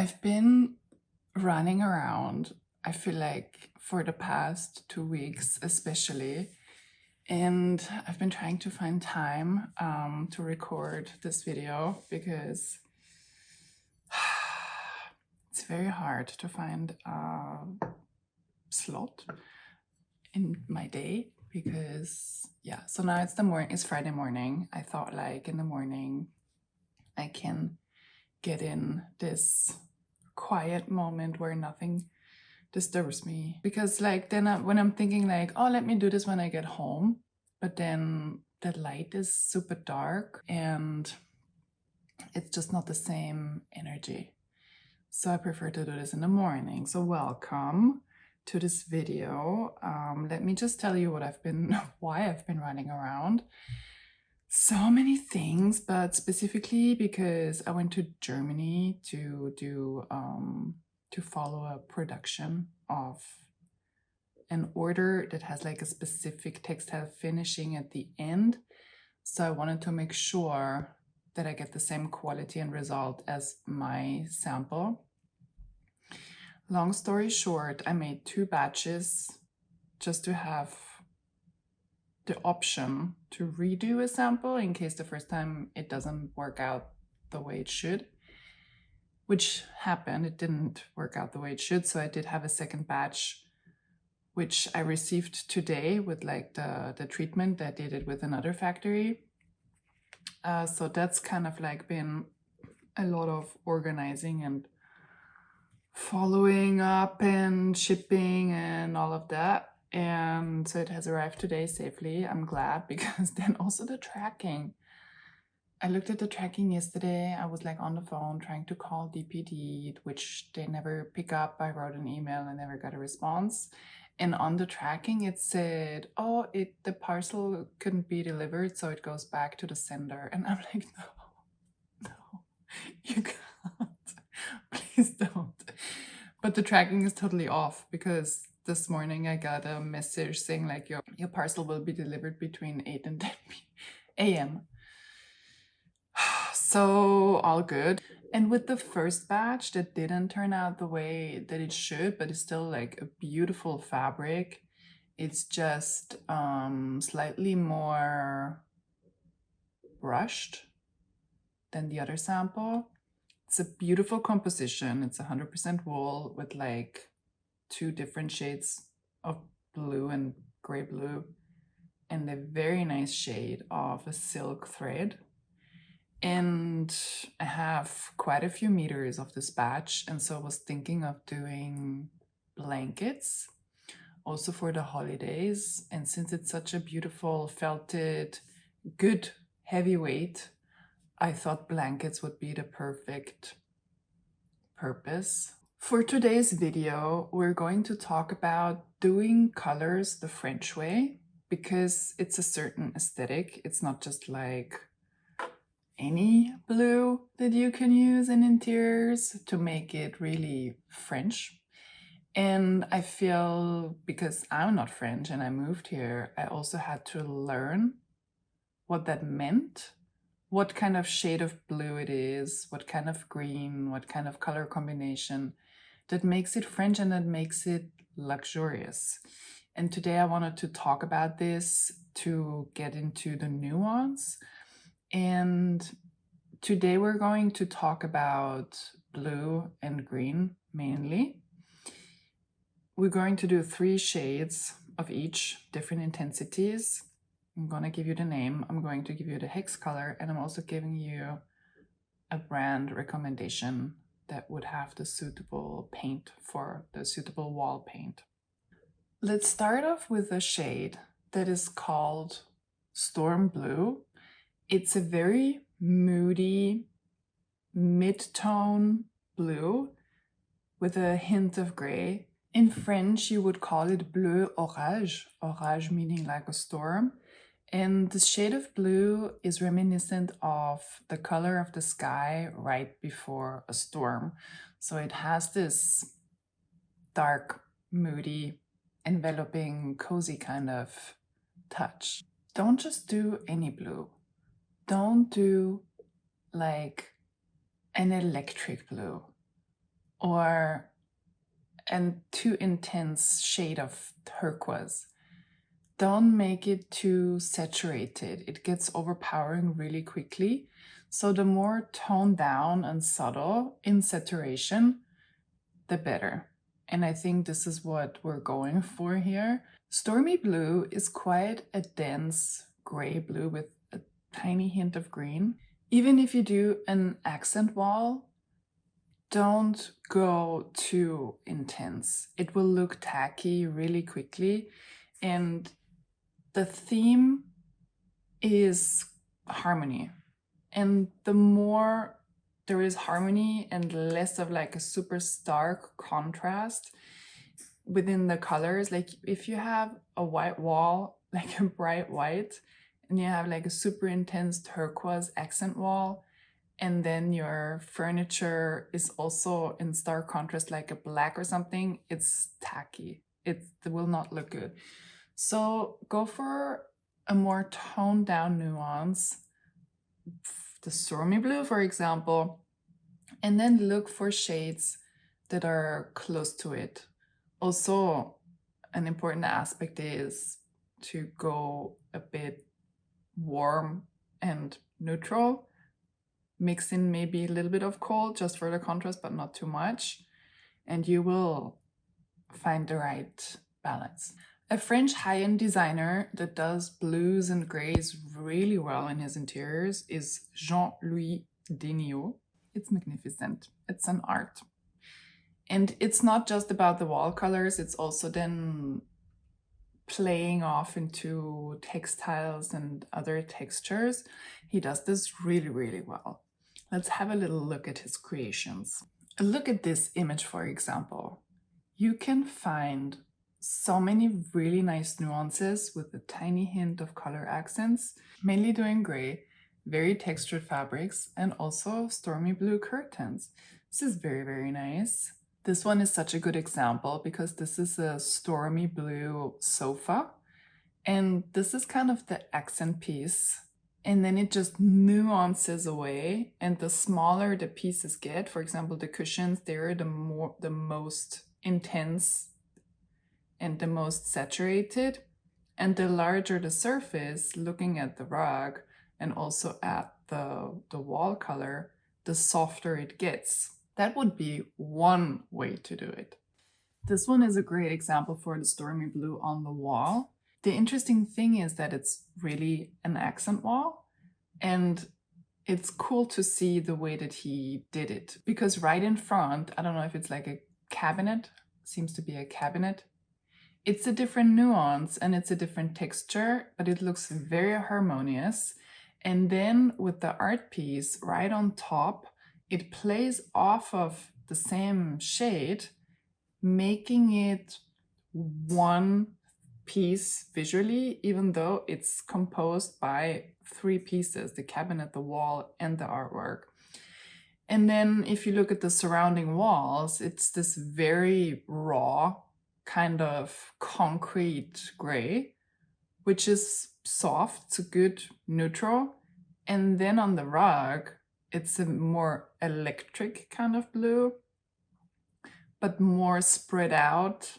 I've been running around, I feel like, for the past 2 weeks especially, and I've been trying to find time to record this video because it's very hard to find a slot in my day because yeah, so now it's Friday morning. I thought like in the morning I can get in this quiet moment where nothing disturbs me, because like then when I'm thinking like, oh, let me do this when I get home, but then the light is super dark and it's just not the same energy, so I prefer to do this in the morning. So welcome to this video. Let me just tell you why I've been running around. So many things, but specifically because I went to Germany to do to follow a production of an order that has like a specific textile finishing at the end. So I wanted to make sure that I get the same quality and result as my sample. Long story short, I made 2 batches just to have the option to redo a sample in case the first time it doesn't work out the way it should, which happened. It didn't work out the way it should, so I did have a second batch which I received today with like the treatment that did it with another factory. So that's kind of like been a lot of organizing and following up and shipping and all of that. And so it has arrived today safely. I'm glad, because then also the tracking. I looked at the tracking yesterday. I was like on the phone trying to call DPD, which they never pick up. I wrote an email and never got a response. And on the tracking it said, oh, the parcel couldn't be delivered, so it goes back to the sender. And I'm like, no, you can't. Please don't. But the tracking is totally off, because this morning I got a message saying like your parcel will be delivered between 8 and 10 a.m. So all good. And with the first batch that didn't turn out the way that it should, but it's still like a beautiful fabric. It's just slightly more brushed than the other sample. It's a beautiful composition. It's 100% wool with like 2 different shades of blue and gray blue, and a very nice shade of a silk thread. And I have quite a few meters of this batch, and so I was thinking of doing blankets also for the holidays. And since it's such a beautiful felted, good heavyweight, I thought blankets would be the perfect purpose. For today's video, we're going to talk about doing colors the French way, because it's a certain aesthetic. It's not just like any blue that you can use in interiors to make it really French. And I feel, because I'm not French and I moved here, I also had to learn what that meant, what kind of shade of blue it is, what kind of green, what kind of color combination that makes it French and that makes it luxurious. And today I wanted to talk about this to get into the nuance. And today we're going to talk about blue and green mainly. We're going to do 3 shades of each, different intensities. I'm going to give you the name, I'm going to give you the hex color, and I'm also giving you a brand recommendation that would have the suitable paint for the suitable wall paint. Let's start off with a shade that is called Storm Blue. It's a very moody mid-tone blue with a hint of gray. In French, you would call it Bleu Orage, Orage meaning like a storm. And the shade of blue is reminiscent of the color of the sky right before a storm. So it has this dark, moody, enveloping, cozy kind of touch. Don't just do any blue. Don't do like an electric blue. or a too intense shade of turquoise. Don't make it too saturated. It gets overpowering really quickly. So the more toned down and subtle in saturation, the better. And I think this is what we're going for here. Stormy Blue is quite a dense gray blue with a tiny hint of green. Even if you do an accent wall, don't go too intense. It will look tacky really quickly. And the theme is harmony. And the more there is harmony and less of like a super stark contrast within the colors, like if you have a white wall, like a bright white, and you have like a super intense turquoise accent wall, and then your furniture is also in stark contrast, like a black or something, it's tacky. It will not look good. So go for a more toned down nuance, the Stormy Blue, for example, and then look for shades that are close to it. Also, an important aspect is to go a bit warm and neutral. Mix in maybe a little bit of cold just for the contrast, but not too much. And you will find the right balance. A French high-end designer that does blues and grays really well in his interiors is Jean-Louis Deniot. It's magnificent. It's an art. And it's not just about the wall colors, it's also then playing off into textiles and other textures. He does this really, really well. Let's have a little look at his creations. Look at this image, for example. You can find so many really nice nuances with a tiny hint of color accents, mainly doing gray, very textured fabrics, and also stormy blue curtains. This is very, very nice. This one is such a good example because this is a stormy blue sofa, and this is kind of the accent piece. And then it just nuances away, and the smaller the pieces get, for example, the cushions, they're the most intense and the most saturated, and the larger the surface, looking at the rug and also at the wall color, the softer it gets. That would be one way to do it. This one is a great example for the stormy blue on the wall. The interesting thing is that it's really an accent wall, and it's cool to see the way that he did it, because right in front, I don't know if it's like a cabinet, seems to be a cabinet. It's a different nuance and it's a different texture, but it looks very harmonious. And then with the art piece right on top, it plays off of the same shade, making it one piece visually, even though it's composed by three pieces, the cabinet, the wall, and the artwork. And then if you look at the surrounding walls, it's this very raw kind of concrete gray, which is soft, it's a good neutral. And then on the rug, it's a more electric kind of blue, but more spread out,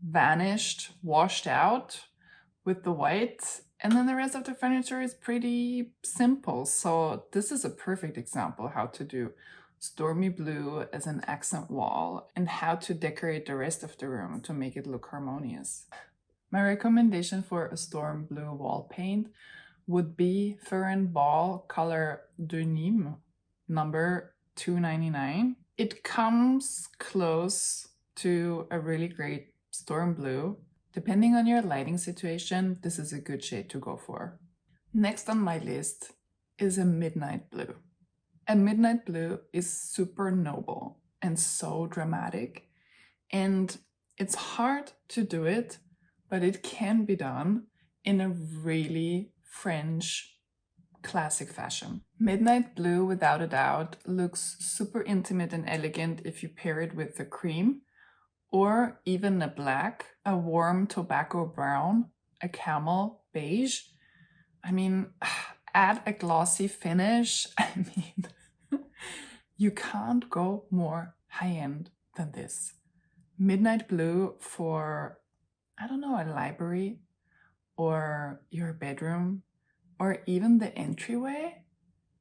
vanished, washed out with the white. And then the rest of the furniture is pretty simple. So this is a perfect example how to do stormy blue as an accent wall and how to decorate the rest of the room to make it look harmonious. My recommendation for a storm blue wall paint would be Fur Ball color de Nîmes, number 299. It comes close to a really great storm blue. Depending on your lighting situation, this is a good shade to go for. Next on my list is a midnight blue. A midnight blue is super noble and so dramatic, and it's hard to do it, but it can be done in a really French classic fashion. Midnight blue, without a doubt, looks super intimate and elegant if you pair it with a cream, or even a black, a warm tobacco brown, a camel beige. I mean, add a glossy finish. I mean, you can't go more high-end than this. Midnight blue for, I don't know, a library or your bedroom or even the entryway.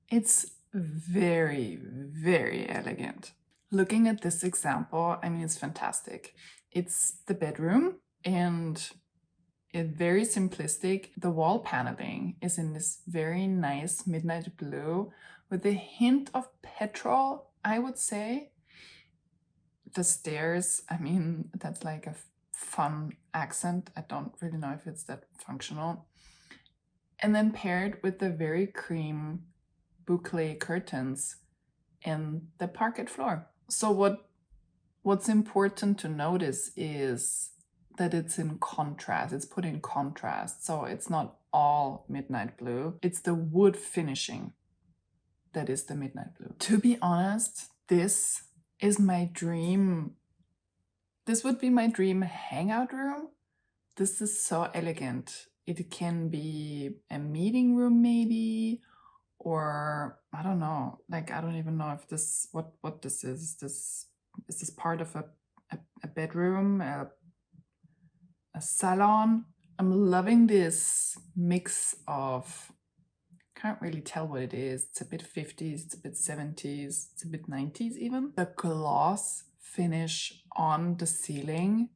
It's very, very elegant. Looking at this example, I mean, it's fantastic. It's the bedroom and it's very simplistic. The wall paneling is in this very nice midnight blue with a hint of petrol, I would say. The stairs, I mean, that's like a fun accent. I don't really know if it's that functional. And then paired with the very cream boucle curtains and the parquet floor. So what's important to notice is that it's in contrast. It's put in contrast. So it's not all midnight blue. It's the wood finishing that is the midnight blue. To be honest, this is my dream. This would be my dream hangout room. This is so elegant. It can be a meeting room maybe, or I don't know, like I don't even know if this, what this is. Is this part of a bedroom, a salon? I'm loving this mix of, can't really tell what it is. It's a bit 50s, it's a bit 70s, it's a bit 90s even. The gloss finish on the ceiling,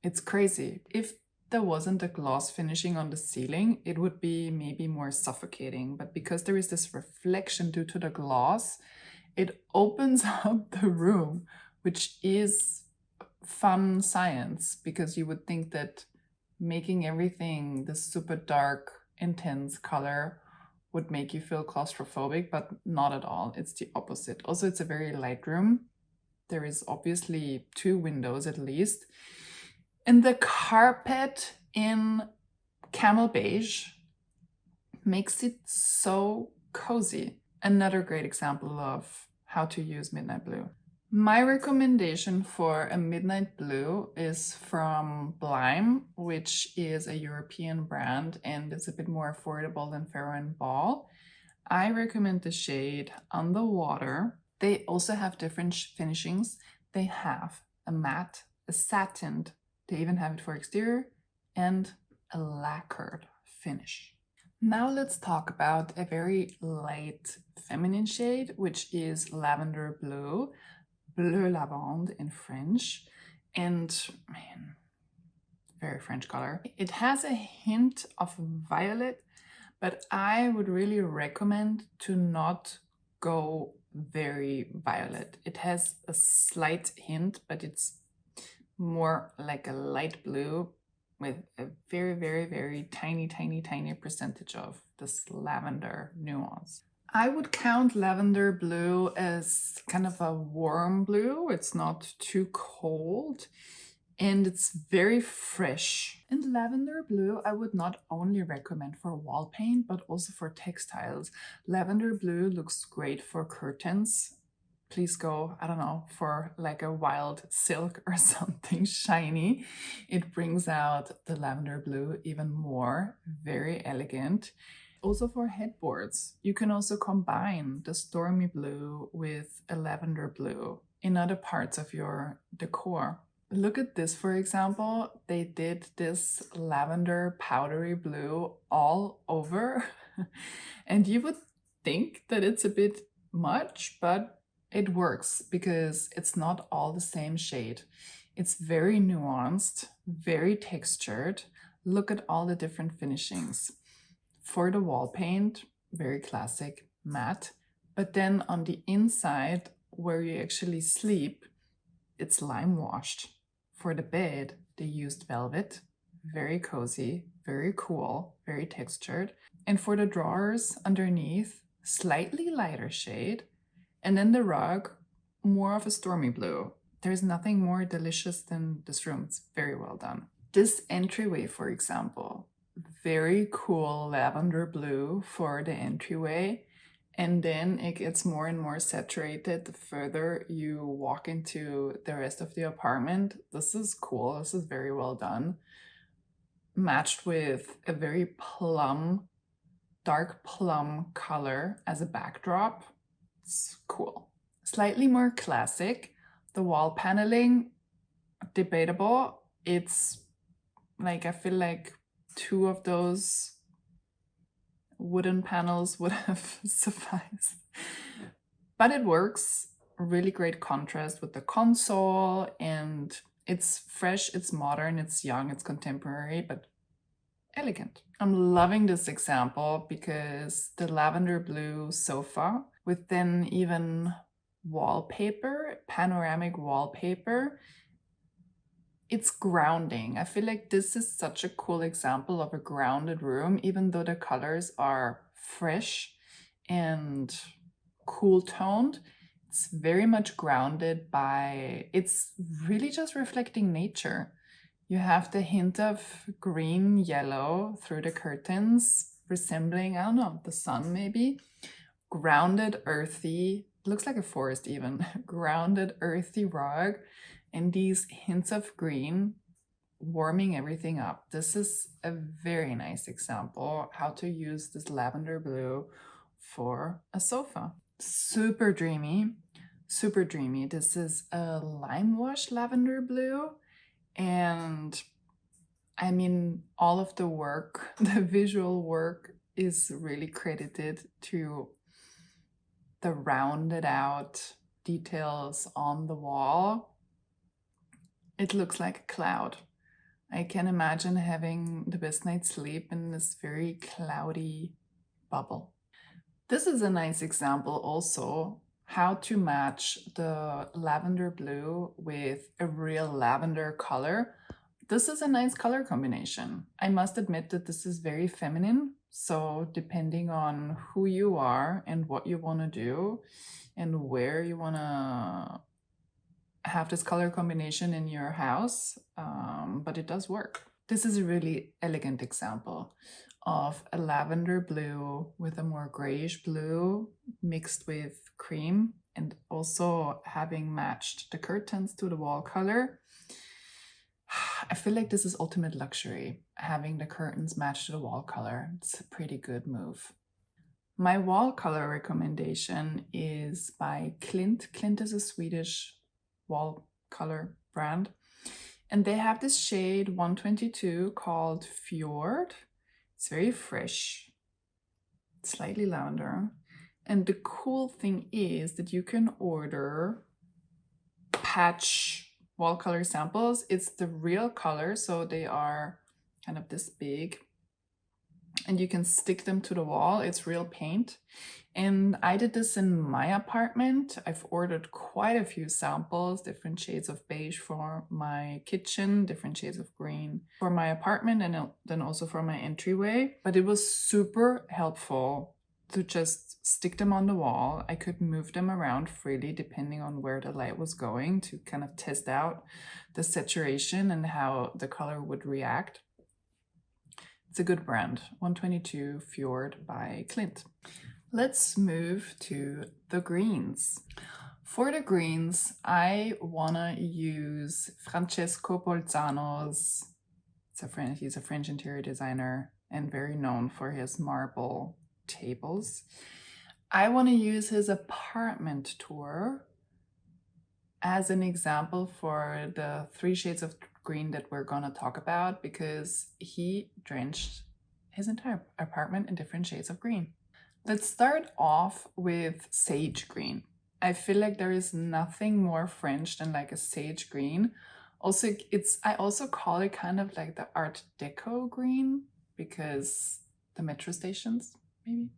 it's crazy. If there wasn't a gloss finishing on the ceiling, it would be maybe more suffocating. But because there is this reflection due to the gloss, it opens up the room, which is fun science, because you would think that making everything this super dark, intense color would make you feel claustrophobic, but not at all. It's the opposite. Also, it's a very light room. There is obviously 2 windows at least. And the carpet in camel beige makes it so cozy. Another great example of how to use midnight blue. My recommendation for a midnight blue is from Bleu, which is a European brand and it's a bit more affordable than Farrow and Ball. I recommend the shade Underwater. They also have different finishings. They have a matte, a satined, they even have it for exterior, and a lacquered finish. Now let's talk about a very light feminine shade, which is Lavender Blue, Bleu Lavande in French, and man, very French color. It has a hint of violet, but I would really recommend to not go very violet. It has a slight hint, but it's more like a light blue with a very, very, very tiny, tiny, tiny percentage of this lavender nuance. I would count Lavender Blue as kind of a warm blue. It's not too cold and it's very fresh. And Lavender Blue I would not only recommend for wall paint, but also for textiles. Lavender Blue looks great for curtains. Please go, I don't know, for like a wild silk or something shiny. It brings out the lavender blue even more. Very elegant. Also for headboards, you can also combine the stormy blue with a lavender blue in other parts of your decor. Look at this, for example. They did this lavender powdery blue all over. And you would think that it's a bit much, but it works because it's not all the same shade. It's very nuanced, very textured. Look at all the different finishings. For the wall paint, very classic, matte. But then on the inside, where you actually sleep, it's lime washed. For the bed, they used velvet, very cozy, very cool, very textured. And for the drawers underneath, slightly lighter shade. And then the rug, more of a stormy blue. There's nothing more delicious than this room. It's very well done. This entryway, for example, very cool lavender blue for the entryway. And then it gets more and more saturated the further you walk into the rest of the apartment. This is cool. This is very well done. Matched with a very plum, dark plum color as a backdrop. It's cool. Slightly more classic. The wall paneling, debatable. It's like, I feel like 2 of those wooden panels would have sufficed. But it works. Really great contrast with the console, and it's fresh, it's modern, it's young, it's contemporary, but elegant. I'm loving this example because the lavender blue sofa with then even wallpaper, panoramic wallpaper, it's grounding. I feel like this is such a cool example of a grounded room, even though the colors are fresh and cool toned. It's very much grounded by, it's really just reflecting nature. You have the hint of green, yellow through the curtains, resembling, I don't know, the sun maybe. Grounded, earthy, looks like a forest even, grounded, earthy rug, and these hints of green warming everything up. This is a very nice example how to use this lavender blue for a sofa. Super dreamy, super dreamy. This is a lime wash lavender blue, and I mean, all of the work, the visual work is really credited to the rounded out details on the wall. It looks like a cloud. I can imagine having the best night's sleep in this very cloudy bubble. This is a nice example also how to match the lavender blue with a real lavender color. This is a nice color combination. I must admit that this is very feminine. So depending on who you are and what you want to do and where you want to have this color combination in your house, but it does work. This is a really elegant example of a lavender blue with a more grayish blue mixed with cream, and also having matched the curtains to the wall color. I feel like this is ultimate luxury, having the curtains match to the wall color. It's a pretty good move. My wall color recommendation is by Clint. Clint is a Swedish wall color brand, and they have this shade 122 called Fjord. It's very fresh, slightly lavender. And the cool thing is that you can order patch wall color samples. It's the real color, so they are kind of this big, and you can stick them to the wall. It's real paint. And I did this in my apartment. I've ordered quite a few samples, different shades of beige for my kitchen, different shades of green for my apartment, and then also for my entryway. But it was super helpful to just stick them on the wall. I could move them around freely depending on where the light was going to kind of test out the saturation and how the color would react. It's a good brand, 122 Fjord by Clint. Let's move to the greens. For the greens, I wanna use Francesco Bolzano's, he's a French interior designer and very known for his marble tables. I wanna use his apartment tour as an example for the 3 shades of green that we're gonna talk about, because he drenched his entire apartment in different shades of green. Let's start off with sage green. I feel like there is nothing more French than like a sage green. Also, I also call it kind of like the Art Deco green, because the metro stations, maybe.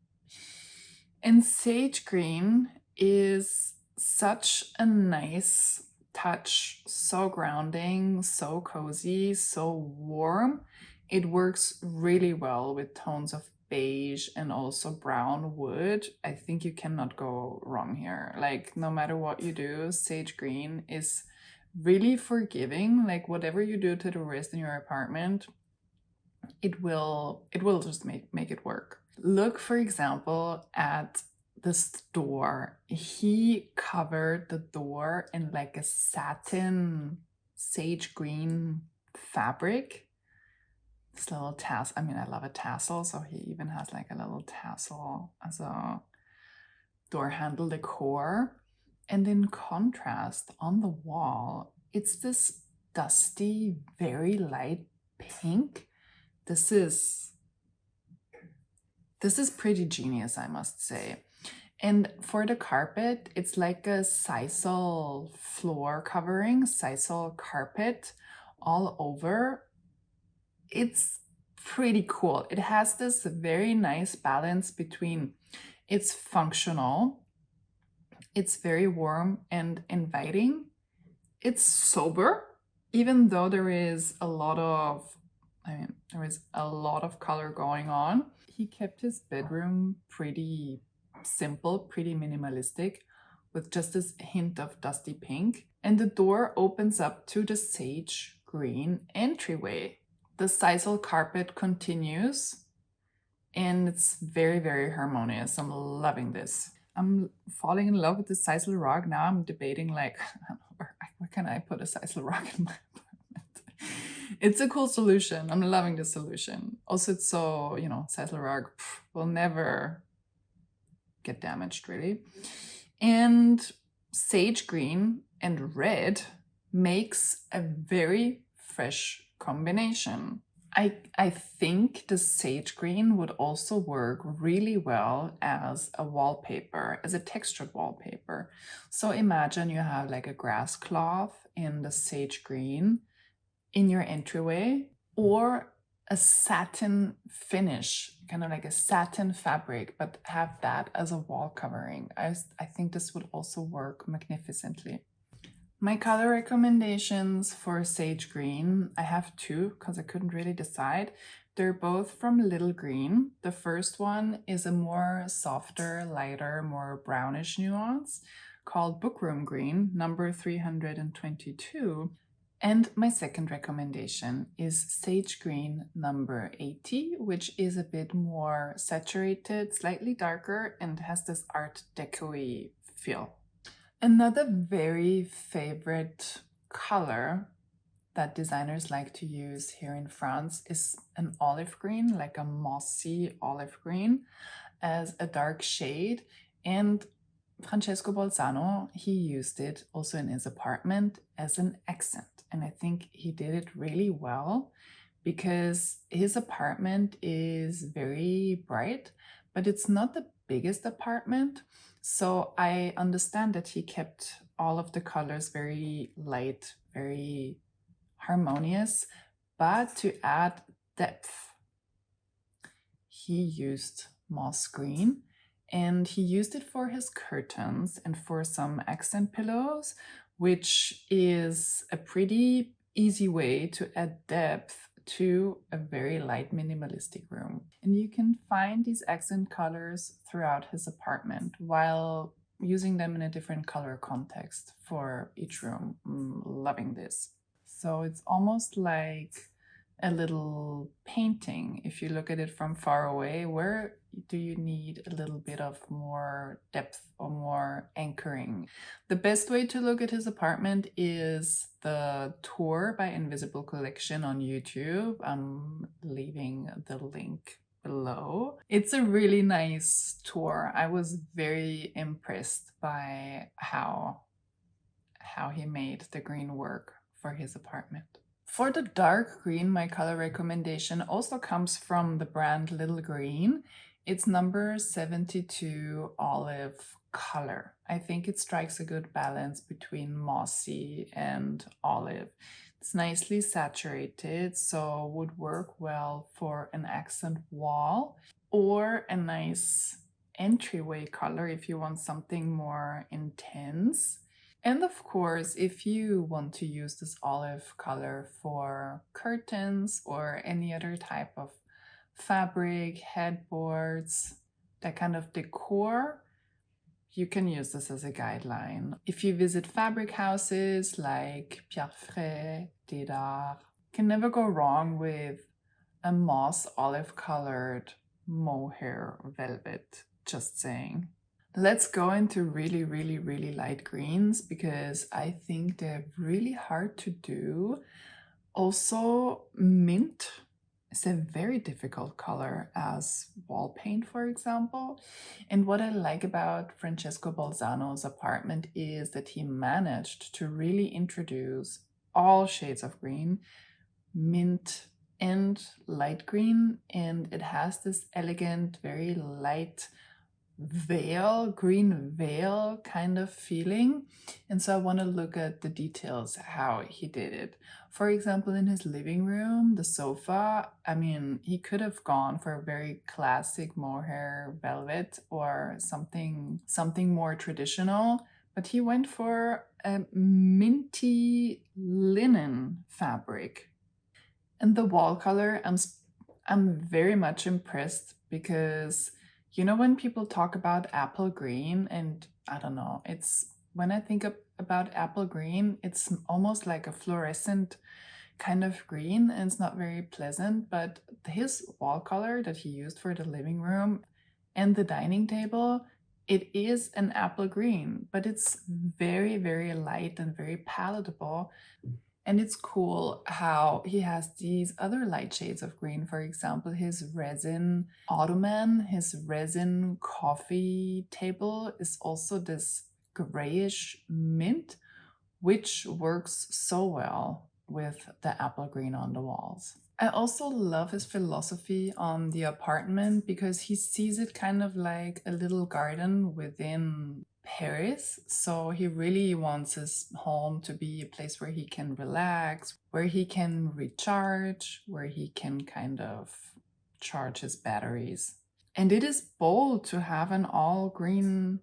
And sage green is such a nice touch, so grounding, so cozy, so warm. It works really well with tones of beige and also brown wood. I think you cannot go wrong here. Like, no matter what you do, sage green is really forgiving. Like, whatever you do to the rest in your apartment, it will just make it work. Look, for example, at this door. He covered the door in like a satin sage green fabric. This little tassel, I mean, I love a tassel, so he even has like a little tassel as a door handle decor. And in contrast, on the wall, it's this dusty, very light pink. This is pretty genius, I must say. And for the carpet, it's like a sisal floor covering, sisal carpet all over. It's pretty cool. It has this very nice balance between it's functional, it's very warm and inviting, it's sober, even though there is a lot of color going on. He kept his bedroom pretty simple, pretty minimalistic, with just this hint of dusty pink. And the door opens up to the sage green entryway. The sisal carpet continues, and it's very, very harmonious. I'm loving this. I'm falling in love with the sisal rug. Now I'm debating, like, where can I put a sisal rug in my apartment? It's a cool solution. I'm loving the solution. Also, it's so, sisal rug will never get damaged, really. And sage green and red makes a very fresh combination. I think the sage green would also work really well as a wallpaper, as a textured wallpaper. So imagine you have like a grass cloth in the sage green in your entryway, or a satin finish, kind of like a satin fabric, but have that as a wall covering. I think this would also work magnificently. My color recommendations for sage green, I have two because I couldn't really decide. They're both from Little Green. The first one is a more softer, lighter, more brownish nuance called Bookroom Green, number 322. And my second recommendation is Sage Green number 80, which is a bit more saturated, slightly darker, and has this Art Deco-y feel. Another very favorite color that designers like to use here in France is an olive green, like a mossy olive green, as a dark shade. And Francesco Bolzano, he used it also in his apartment as an accent. And I think he did it really well because his apartment is very bright, but it's not the biggest apartment. So I understand that he kept all of the colors very light, very harmonious, but to add depth, he used moss green, and he used it for his curtains and for some accent pillows, which is a pretty easy way to add depth to a very light minimalistic room. And you can find these accent colors throughout his apartment while using them in a different color context for each room. I'm loving this. So it's almost like a little painting. If you look at it from far away, where do you need a little bit of more depth or more anchoring? The best way to look at his apartment is the tour by Invisible Collection on YouTube. I'm leaving the link below. It's a really nice tour. I was very impressed by how he made the green work for his apartment. For the dark green, my color recommendation also comes from the brand Little Green. It's number 72 olive color. I think it strikes a good balance between mossy and olive. It's nicely saturated, so would work well for an accent wall or a nice entryway color if you want something more intense. And of course, if you want to use this olive color for curtains or any other type of fabric, headboards, that kind of decor, you can use this as a guideline. If you visit fabric houses like Pierre Frais, Dédar, can never go wrong with a moss olive colored mohair velvet, just saying. Let's go into really, really, really light greens because I think they're really hard to do. Also, mint It's a very difficult color as wall paint, for example. And what I like about Francesco Bolzano's apartment is that he managed to really introduce all shades of green, mint and light green, and it has this elegant, very light veil, green veil kind of feeling. And so I want to look at the details, how he did it. For example, in his living room, the sofa, I mean, he could have gone for a very classic mohair velvet or something more traditional, but he went for a minty linen fabric. And the wall color, I'm very much impressed because you know when people talk about apple green, and I don't know, it's when I think about apple green, it's almost like a fluorescent kind of green and it's not very pleasant, but his wall color that he used for the living room and the dining table, it is an apple green, but it's very, very light and very palatable. And it's cool how he has these other light shades of green. For example, his resin ottoman, his resin coffee table is also this grayish mint, which works so well with the apple green on the walls. I also love his philosophy on the apartment because he sees it kind of like a little garden within Paris. So he really wants his home to be a place where he can relax, where he can recharge, where he can kind of charge his batteries. And it is bold to have an all green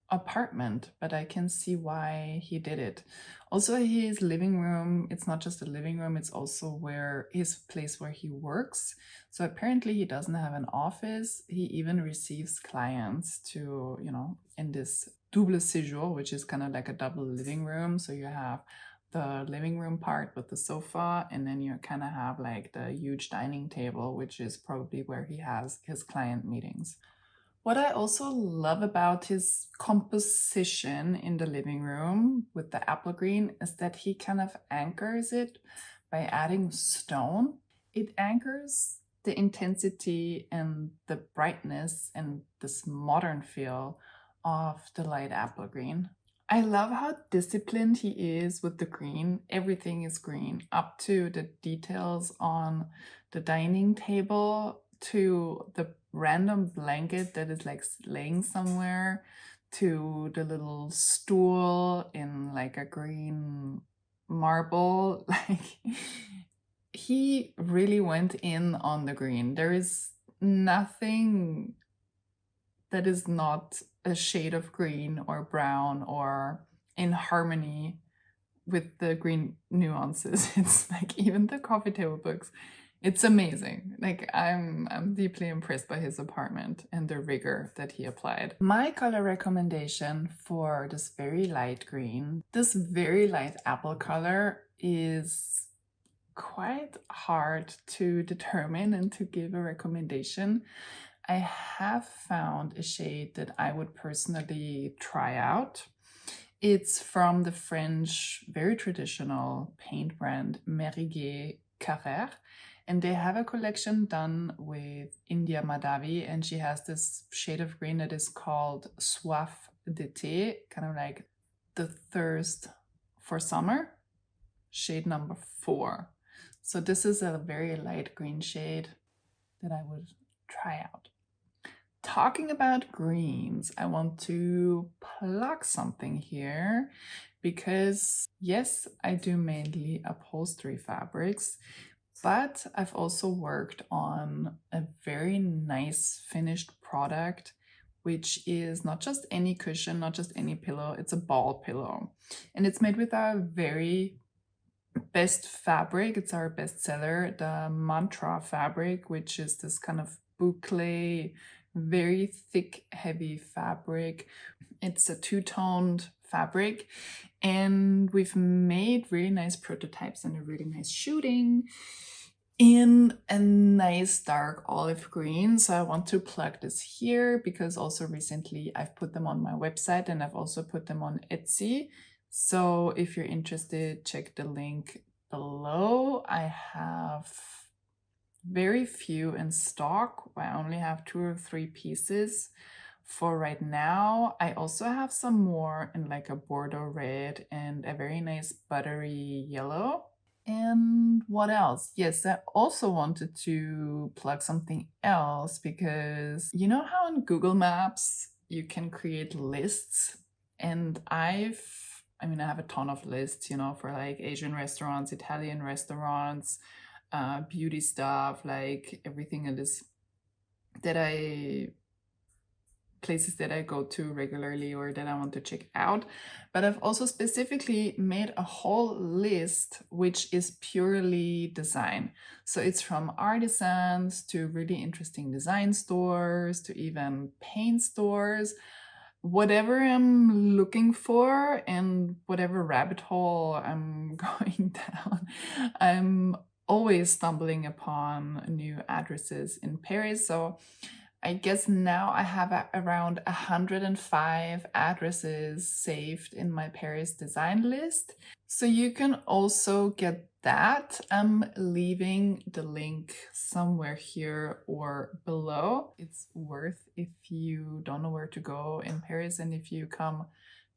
apartment, but I can see why he did it. Also, his living room, it's not just a living room, it's also where his place where he works. So apparently he doesn't have an office. He even receives clients to, you know, in this double séjour, which is kind of like a double living room. So you have the living room part with the sofa, and then you kind of have like the huge dining table, which is probably where he has his client meetings. What I also love about his composition in the living room with the apple green is that he kind of anchors it by adding stone. It anchors the intensity and the brightness and this modern feel of the light apple green. I love how disciplined he is with the green. Everything is green, up to the details on the dining table, to the random blanket that is like laying somewhere, to the little stool in like a green marble. Like he really went in on the green. There is nothing that is not a shade of green or brown or in harmony with the green nuances. It's like even the coffee table books. It's amazing. Like I'm deeply impressed by his apartment and the rigor that he applied. My color recommendation for this very light green, this very light apple color, is quite hard to determine and to give a recommendation. I have found a shade that I would personally try out. It's from the French, very traditional paint brand Meriguet Carrère. And they have a collection done with India Madhavi, and she has this shade of green that is called Soif d'été, kind of like the thirst for summer, shade number 4. So this is a very light green shade that I would try out. Talking about greens, I want to plug something here because yes, I do mainly upholstery fabrics, but I've also worked on a very nice finished product, which is not just any cushion, not just any pillow, it's a ball pillow. And it's made with our very best fabric. It's our best seller, the Mantra fabric, which is this kind of boucle, very thick, heavy fabric. It's a two-toned fabric, and we've made really nice prototypes and a really nice shooting in a nice dark olive green. So I want to plug this here because also recently I've put them on my website and I've also put them on Etsy. So if you're interested, check the link below. I have very few in stock. I only have 2 or 3 pieces for right now. I also have some more in like a Bordeaux red and a very nice buttery yellow. And what else? Yes, I also wanted to plug something else because you know how in Google Maps you can create lists? And I have a ton of lists, you know, for like Asian restaurants, Italian restaurants, beauty stuff, like everything places that I go to regularly or that I want to check out. But I've also specifically made a whole list which is purely design. So it's from artisans to really interesting design stores to even paint stores. Whatever I'm looking for and whatever rabbit hole I'm going down, I'm always stumbling upon new addresses in Paris. So I guess now I have around 105 addresses saved in my Paris design list. So you can also get that. I'm leaving the link somewhere here or below. It's worth if you don't know where to go in Paris and if you come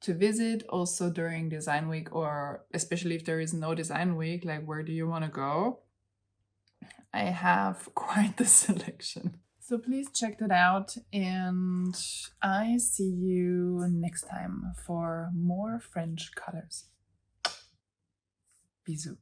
to visit also during design week, or especially if there is no design week, like where do you want to go? I have quite the selection. So please check that out, and I see you next time for more French colors. Bisous.